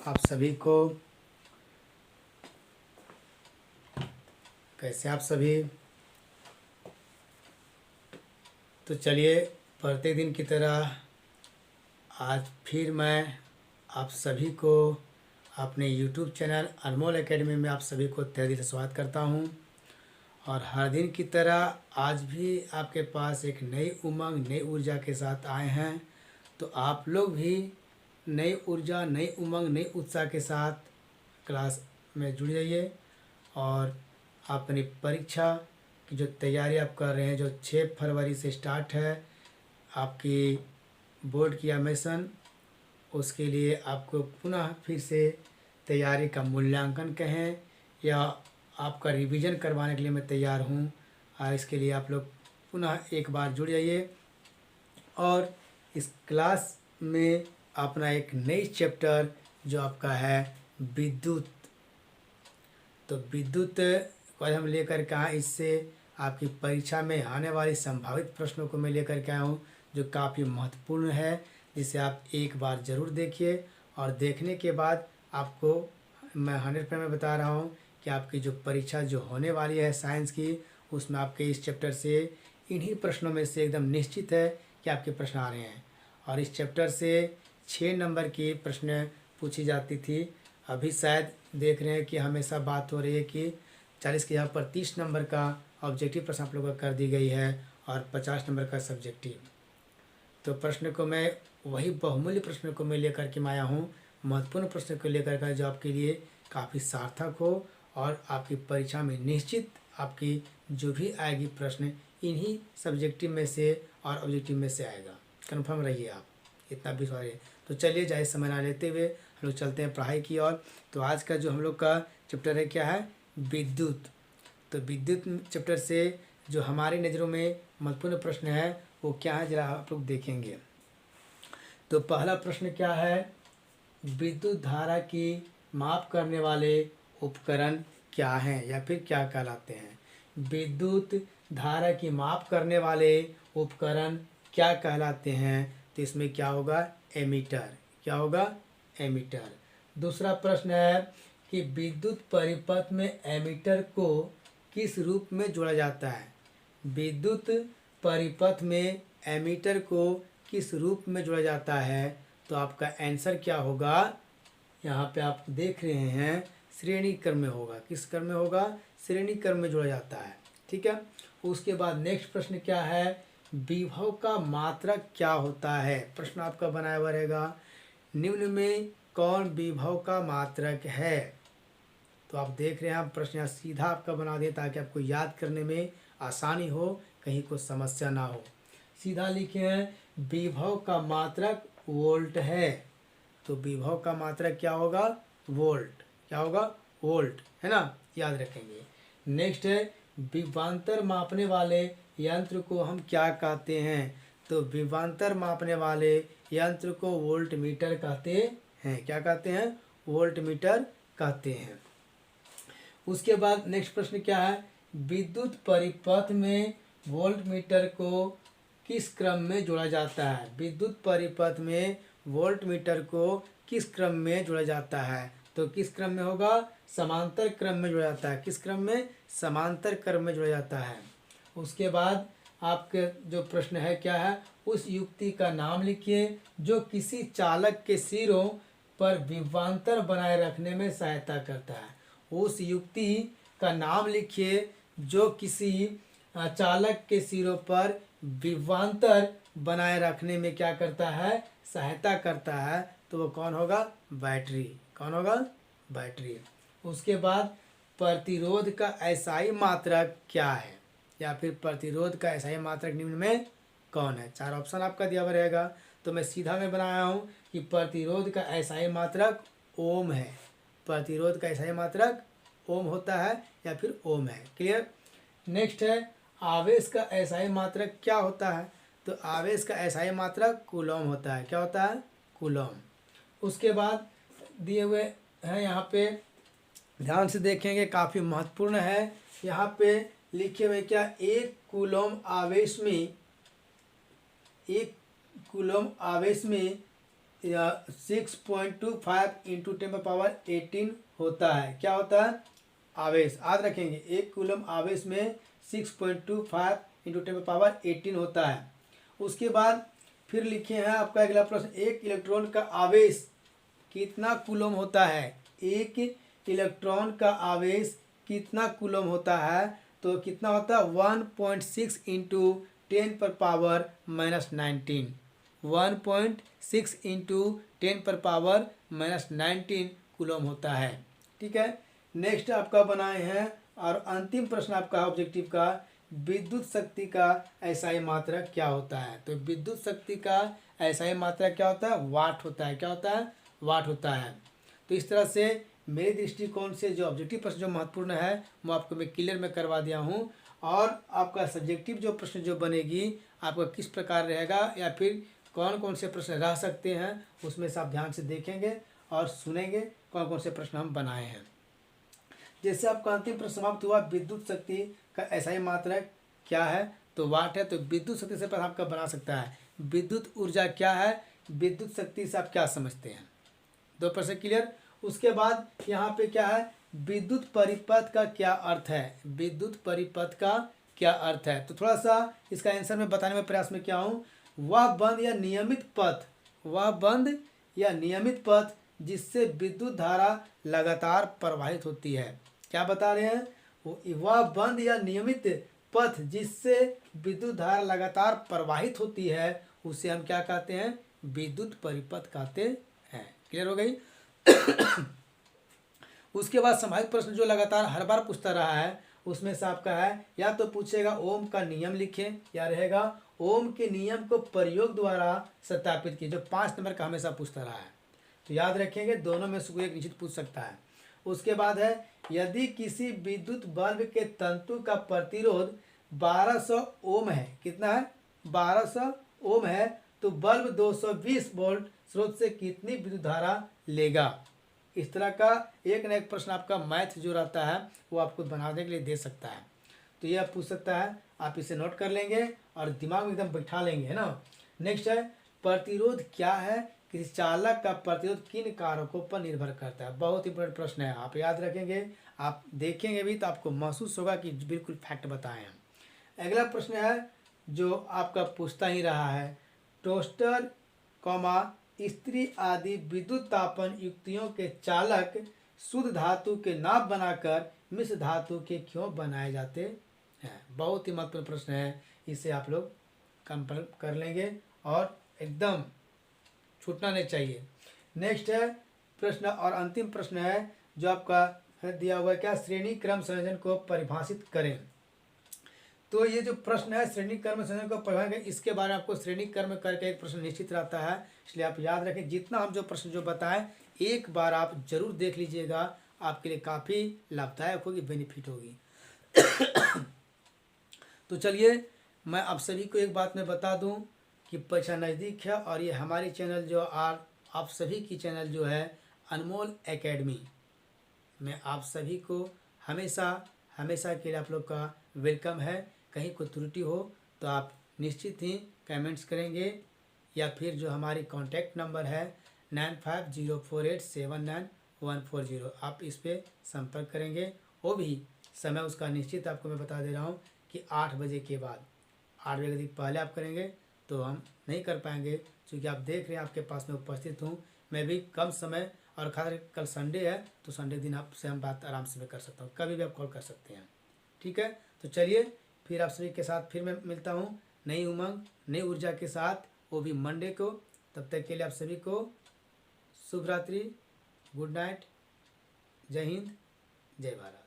आप सभी को। कैसे आप सभी। तो चलिए प्रत्येक दिन की तरह आज फिर मैं आप सभी को अपने YouTube चैनल अनमोल एकेडमी में आप सभी को तहे दिल से स्वागत करता हूं। और हर दिन की तरह आज भी आपके पास एक नई उमंग नई ऊर्जा के साथ आए हैं। तो आप लोग भी नई ऊर्जा नई उमंग नई उत्साह के साथ क्लास में जुड़ जाइए और अपनी परीक्षा की जो तैयारी आप कर रहे हैं, जो 6 फरवरी से स्टार्ट है आपकी बोर्ड की एडमिशन, उसके लिए आपको पुनः फिर से तैयारी का मूल्यांकन कहें या आपका रिवीजन करवाने के लिए मैं तैयार हूँ। इसके लिए आप लोग पुनः एक बार जुड़ जाइए और इस क्लास में अपना एक नई चैप्टर जो आपका है विद्युत। तो विद्युत को आज हम लेकर के आए, इससे आपकी परीक्षा में आने वाली संभावित प्रश्नों को मैं लेकर के आया हूँ जो काफ़ी महत्वपूर्ण है, जिसे आप एक बार ज़रूर देखिए। और देखने के बाद आपको मैं 100% में बता रहा हूँ कि आपकी जो परीक्षा जो होने वाली है साइंस की, उसमें आपके इस चैप्टर से इन्हीं प्रश्नों में से एकदम निश्चित है कि आपके प्रश्न आ रहे हैं। और इस चैप्टर से 6 नंबर की प्रश्न पूछी जाती थी। अभी शायद देख रहे हैं कि हमेशा बात हो रही है कि 40 के यहाँ पर 30 नंबर का ऑब्जेक्टिव प्रश्न आप लोगों को कर दी गई है और 50 नंबर का सब्जेक्टिव। तो प्रश्न को मैं वही बहुमूल्य प्रश्न को मैं लेकर के आया हूँ, महत्वपूर्ण प्रश्न को लेकर के जो आपके लिए काफ़ी सार्थक हो और आपकी परीक्षा में निश्चित आपकी जो भी आएगी प्रश्न इन्हीं सब्जेक्टिव में से और ऑब्जेक्टिव में से आएगा। कन्फर्म रहिए आप, इतना विश्वास है। तो चलिए ज़्यादा समय ना लेते हुए हम लोग चलते हैं पढ़ाई की ओर। तो आज का जो हम लोग का चैप्टर है क्या है, विद्युत। तो विद्युत चैप्टर से जो हमारी नज़रों में महत्वपूर्ण प्रश्न है वो क्या है, जरा आप लोग देखेंगे। तो पहला प्रश्न क्या है, विद्युत धारा की माप करने वाले उपकरण क्या हैं या फिर क्या कहलाते हैं। विद्युत धारा की माप करने वाले उपकरण क्या कहलाते हैं। तो इसमें क्या होगा, एमीटर। क्या होगा, एमीटर। दूसरा प्रश्न है कि विद्युत परिपथ में एमीटर को किस रूप में जोड़ा जाता है। विद्युत परिपथ में एमीटर को किस रूप में जोड़ा जाता है। तो आपका आंसर क्या होगा, यहाँ पे आप देख रहे हैं श्रेणी क्रम में होगा। किस क्रम में होगा, श्रेणी क्रम में जोड़ा जाता है। ठीक है। उसके बाद नेक्स्ट प्रश्न क्या है, विभव का मात्रक क्या होता है। प्रश्न आपका बनाया हुआ रहेगा, निम्न में कौन विभव का मात्रक है। तो आप देख रहे हैं, हम प्रश्न यहाँ सीधा आपका बना दें ताकि आपको याद करने में आसानी हो, कहीं कोई समस्या ना हो। सीधा लिखे हैं, विभव का मात्रक वोल्ट है। तो विभव का मात्रक क्या होगा, वोल्ट। क्या होगा, वोल्ट, है ना, याद रखेंगे। नेक्स्ट है, विभवांतर मापने वाले यंत्र को हम क्या कहते हैं। तो विभवांतर मापने वाले यंत्र को वोल्ट मीटर कहते हैं। क्या कहते हैं, वोल्ट मीटर कहते हैं। उसके बाद नेक्स्ट प्रश्न क्या है, विद्युत परिपथ में वोल्ट मीटर को किस क्रम में जोड़ा जाता है। विद्युत परिपथ में वोल्ट मीटर को किस क्रम में जोड़ा जाता है। तो किस क्रम में होगा, समांतर क्रम में जोड़ा जाता है। किस क्रम में, समांतर क्रम में जोड़ा जाता है। उसके बाद आपके जो प्रश्न है क्या है, उस युक्ति का नाम लिखिए जो किसी चालक के सिरों पर विभवांतर बनाए रखने में सहायता करता है। उस युक्ति का नाम लिखिए जो किसी चालक के सिरों पर विभवांतर बनाए रखने में क्या करता है, सहायता करता है। तो वो कौन होगा, बैटरी। कौन होगा, बैटरी। उसके बाद प्रतिरोध का एसआई मात्रक क्या है, या फिर प्रतिरोध का एसआई मात्रक निम्न में कौन है। 4 ऑप्शन आपका दिया हुआ रहेगा। तो मैं सीधा में बनाया हूँ कि प्रतिरोध का एसआई मात्रक ओम है। प्रतिरोध का एसआई मात्रक ओम होता है या फिर ओम है। क्लियर। नेक्स्ट है, आवेश का एसआई मात्रक क्या होता है। तो आवेश का एसआई मात्रक कूलॉम होता है। क्या होता है, कूलॉम। उसके बाद दिए हुए हैं यहाँ पे, ध्यान से देखेंगे, काफ़ी महत्वपूर्ण है। यहाँ पे लिखे हुए क्या, एक कूलॉम आवेश में या 6.25 इंटू 10⁻18 होता है। क्या होता है? आवेश। याद रखेंगे 1 कूलम आवेश में 6.25 इंटू 10⁻18 होता है। उसके बाद फिर लिखे हैं आपका अगला प्रश्न, एक इलेक्ट्रॉन का आवेश कितना कूलम होता है? एक इलेक्ट्रॉन का आवेश कितना कूलम होता है? तो कितना होता है? 1.6 इंटू 10⁻−19। 1.6 इंटू 10⁻−19 कूलम होता है। ठीक है। नेक्स्ट आपका बनाए हैं और अंतिम प्रश्न आपका ऑब्जेक्टिव का, विद्युत शक्ति का एसआई मात्रक क्या होता है? तो विद्युत शक्ति का एसआई मात्रक क्या होता है? वाट होता है। क्या होता है? वाट होता है। तो इस तरह से मेरे दृष्टिकोण से जो ऑब्जेक्टिव प्रश्न जो महत्वपूर्ण है वो आपको मैं क्लियर में करवा दिया हूँ। और आपका सब्जेक्टिव जो प्रश्न जो बनेगी आपका किस प्रकार रहेगा या फिर कौन कौन से प्रश्न रह सकते हैं उसमें से आप ध्यान से देखेंगे और सुनेंगे कौन कौन से प्रश्न हम बनाए हैं। जैसे आपका अंतिम प्रश्न समाप्त हुआ, विद्युत शक्ति का एसआई मात्रक क्या है? तो वाट है। तो विद्युत शक्ति से प्रश्न आपका बना सकता है, विद्युत ऊर्जा क्या है? विद्युत शक्ति से आप क्या समझते हैं? 2 प्रश्न क्लियर। उसके बाद यहाँ पे क्या है? विद्युत परिपथ का क्या अर्थ है? विद्युत परिपथ का क्या अर्थ है? तो थोड़ा सा इसका आंसर मैं बताने में प्रयास में क्या हूँ, वह बंद या नियमित पथ, वह बंद या नियमित पथ जिससे विद्युत धारा लगातार प्रवाहित होती है। क्या बता रहे हैं? वह बंद या नियमित पथ जिससे विद्युत धारा लगातार प्रवाहित होती है उसे हम क्या कहते हैं? विद्युत परिपथ कहते हैं। क्लियर हो गई। उसके बाद संभावित प्रश्न जो लगातार हर बार पूछता रहा है उसमें से आपका है, या तो पूछेगा ओम का नियम लिखें, या रहेगा ओम के नियम को प्रयोग द्वारा सत्यापित कीजिए, जो 5 नंबर का हमेशा पूछता रहा है। तो याद रखेंगे दोनों में से कोई एक निश्चित पूछ सकता है। उसके बाद है, यदि किसी विद्युत बल्ब के तंतु का प्रतिरोध 1200 ओम है, कितना है? 1200 ओम है, तो बल्ब 220 वोल्ट स्रोत से कितनी विद्युत धारा लेगा? इस तरह का एक न एक प्रश्न आपका मैथ जो रहता है वो आपको बनाने के लिए दे सकता है। तो ये आप पूछ सकता है, आप इसे नोट कर लेंगे और दिमाग में एकदम बैठा लेंगे, है ना। नेक्स्ट है, प्रतिरोध क्या है? किसी चालक का प्रतिरोध किन कारकों पर निर्भर करता है? बहुत इंपॉर्टेंट प्रश्न है, आप याद रखेंगे, आप देखेंगे भी तो आपको महसूस होगा कि बिल्कुल फैक्ट बताए हैं। अगला प्रश्न है जो आपका पूछता ही रहा है, टोस्टर स्त्री आदि विद्युत तापन युक्तियों के चालक शुद्ध धातु के नाप बनाकर मिश्र धातु के क्यों बनाए जाते हैं? बहुत ही महत्वपूर्ण प्रश्न है, इसे आप लोग कंफर्म कर लेंगे और एकदम छूटना नहीं चाहिए। नेक्स्ट है प्रश्न और अंतिम प्रश्न है जो आपका दिया हुआ है, क्या श्रेणी क्रम संयोजन को परिभाषित करें? तो ये जो प्रश्न है श्रेणी क्रम संयोजन को परिभाषित, इसके बारे में आपको श्रेणी क्रम करके एक प्रश्न निश्चित रहता है, इसलिए आप याद रखें। जितना हम जो प्रश्न जो बताएं एक बार आप जरूर देख लीजिएगा, आपके लिए काफ़ी लाभदायक होगी, बेनिफिट होगी। तो चलिए मैं आप सभी को एक बात मैं बता दूं कि परीक्षा नज़दीक है और ये हमारी चैनल जो आप सभी की चैनल जो है अनमोल एकेडमी में आप सभी को हमेशा के लिए आप लोग का वेलकम है। कहीं कोई त्रुटि हो तो आप निश्चित ही कमेंट्स करेंगे, या फिर जो हमारी कॉन्टैक्ट नंबर है 9504879140 आप इस पर संपर्क करेंगे। वो भी समय उसका निश्चित आपको मैं बता दे रहा हूँ कि 8 बजे के बाद, 8 बजे के पहले आप करेंगे तो हम नहीं कर पाएंगे, क्योंकि आप देख रहे हैं आपके पास में उपस्थित हूँ। मैं भी कम समय और खास कल संडे है तो संडे दिन आपसे हम बात आराम से मैं कर सकता हूँ, कभी भी आप कॉल कर सकते हैं। ठीक है, तो चलिए फिर आप सभी के साथ फिर मैं मिलता हूँ नई उमंग नई ऊर्जा के साथ, वो भी मंडे को। तब तक के लिए आप सभी को शुभ रात्रि, गुड नाइट, जय हिंद, जय भारत।